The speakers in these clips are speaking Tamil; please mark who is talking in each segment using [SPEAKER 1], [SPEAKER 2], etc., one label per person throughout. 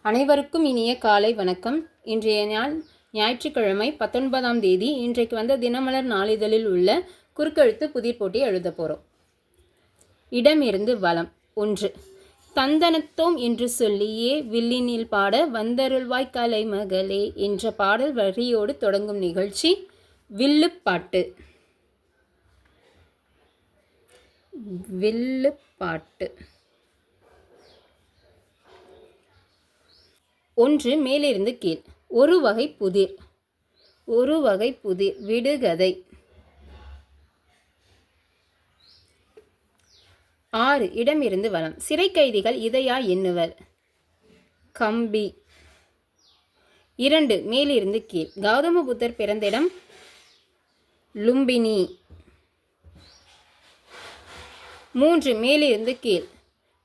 [SPEAKER 1] அனைவருக்கும் இனிய காலை வணக்கம். இன்றைய நாள் ஞாயிற்றுக்கிழமை 19ஆம் தேதி. இன்றைக்கு வந்த தினமலர் நாளிதழில் உள்ள குறுக்கெழுத்து புதிர் போட்டி எழுத போகிறோம். இடமிருந்து வலம். 1. தந்தனத்தோம் என்று சொல்லியே வில்லினில் பாட வந்தருள்வாய் கலைமகளே என்ற பாடல் வரியோடு தொடங்கும் நிகழ்ச்சி வில்லுப்பாட்டு. வில்லுப்பாட்டு. 1. மேலிருந்து கீழ். ஒரு வகை புதிர். ஒரு வகை புதிர். விடுகதை. 6. இடமிருந்து வலம். சிறை கைதிகள் இதையா எண்ணுவர்? கம்பி. 2. மேலிருந்து கீழ். கௌதம புத்தர் பிறந்த இடம் லும்பினி. 3. மேலிருந்து கீழ்.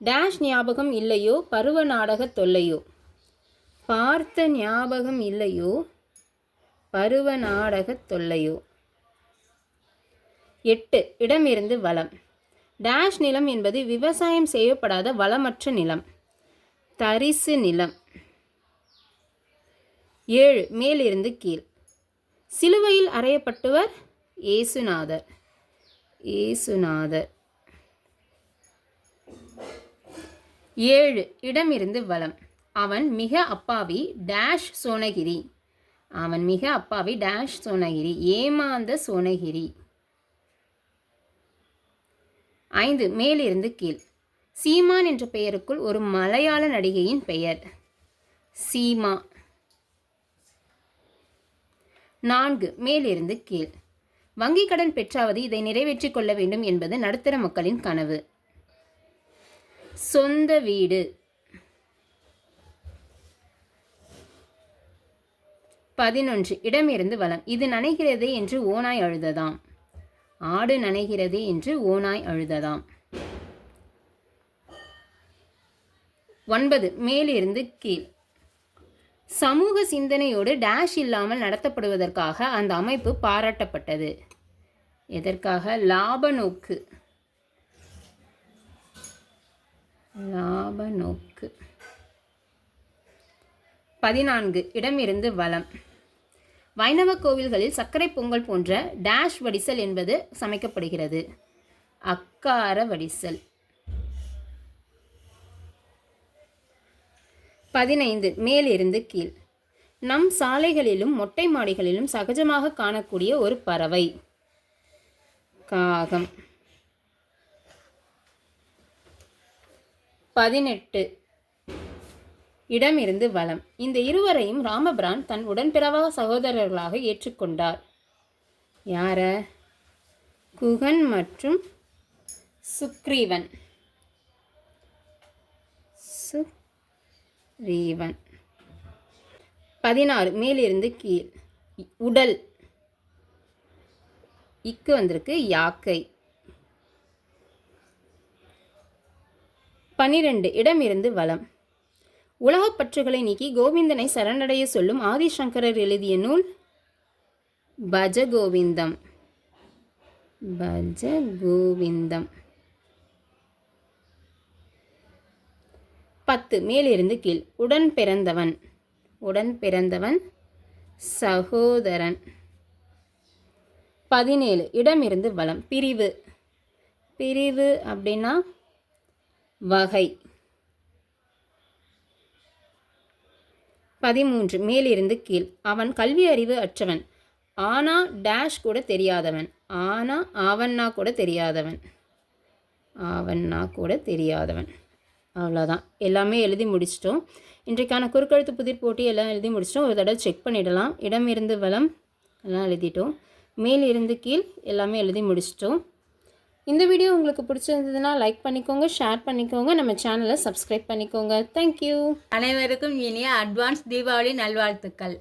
[SPEAKER 1] டேஷ் ஞாபகம் இல்லையோ பருவ நாடக தொல்லையோ? பார்த்த ஞாபகம் இல்லையோ பருவ நாடக தொல்லையோ? 8. இடமிருந்து வலம். டேஷ் நிலம் என்பது விவசாயம் செய்யப்படாத வளமற்ற நிலம், தரிசு நிலம். 7. மேலிருந்து கீழ். சிலுவையில் அறையப்பட்டவர் இயேசுநாதர். இயேசுநாதர். 7. இடமிருந்து வலம். அவன் மிக அப்பாவி டேஷ் சோனகிரி. அவன் மிக அப்பாவி டேஷ் சோனகிரி. ஏமாந்த சோனகிரி. 5. மேலிருந்து கீழ். சீமான் என்ற பெயருக்குள் ஒரு மலையாள நடிகையின் பெயர் சீமா. 4. மேலிருந்து கீழ். வங்கி கடன் பெற்றாவது இதை நிறைவேற்றிக் கொள்ள வேண்டும் என்பது நடுத்தர மக்களின் கனவு. சொந்த வீடு. 11. இடமிருந்து வலம். இது நனைகிறதே என்று ஓநாய் அழுததாம். ஆடு நனைகிறதே என்று ஓநாய் அழுததாம். 9. மேலிருந்து கீழ். சமூக சிந்தனையோடு டேஷ் இல்லாமல் நடத்தப்படுவதற்காக அந்த அமைப்பு பாராட்டப்பட்டது. எதற்காக? லாப நோக்கு. லாப நோக்கு. 14. இடமிருந்து வலம். வைணவ கோவில்களில் சர்க்கரை பொங்கல் போன்ற டேஷ் வடிசல் என்பது சமைக்கப்படுகிறது. அக்கார வடிசல். 15. மேலிருந்து கீழ். நம் சாலைகளிலும் மொட்டை மாடிகளிலும் சகஜமாக காணக்கூடிய ஒரு பறவை காகம். 18. இடமிருந்து வலம். இந்த இருவரையும் ராமபிரான் தன் உடன்பிறவா சகோதரர்களாக ஏற்றுக்கொண்டார். யார? குகன் மற்றும் சுக்ரீவன். சுக்ரீவன். 16. மேலிருந்து கீழ். உடல். இக்கு வந்திருக்கு யாக்கை. 12. இடமிருந்து வலம். உலகப் பற்றுகளை நீக்கி கோவிந்தனை சரணடைய சொல்லும் ஆதிசங்கரர் எழுதிய நூல் பஜகோவிந்தம். பஜகோவிந்தம். 10. மேலிருந்து கீழ். உடன் பிறந்தவன். உடன் பிறந்தவன் சகோதரன். 17. இடமிருந்து வலம். பிரிவு. பிரிவு அப்படின்னா வகை. 13. மேலிருந்து கீழ். அவன் கல்வி அறிவு அற்றவன். ஆனா டேஷ் கூட தெரியாதவன். ஆனா ஆவண்ணா கூட தெரியாதவன். ஆவண்ணா கூட தெரியாதவன். அவ்வளோதான். எல்லாமே எழுதி முடிச்சிட்டோம். இன்றைக்கான குறுக்கெழுத்து புதிர் போட்டி எல்லாம் எழுதி முடிச்சிட்டோம். ஒரு தடவை செக் பண்ணிடலாம். இடமிருந்து வலம் எல்லாம் எழுதிட்டோம். மேலிருந்து கீழ் எல்லாமே எழுதி முடிச்சிட்டோம். இந்த வீடியோ உங்களுக்கு பிடிச்சிருந்ததுன்னா லைக் பண்ணிக்கோங்க, ஷேர் பண்ணிக்கோங்க, நம்ம சேனலை சப்ஸ்கிரைப் பண்ணிக்கோங்க. தேங்க்யூ.
[SPEAKER 2] அனைவருக்கும் இனிய அட்வான்ஸ் தீபாவளி நல்வாழ்த்துக்கள்.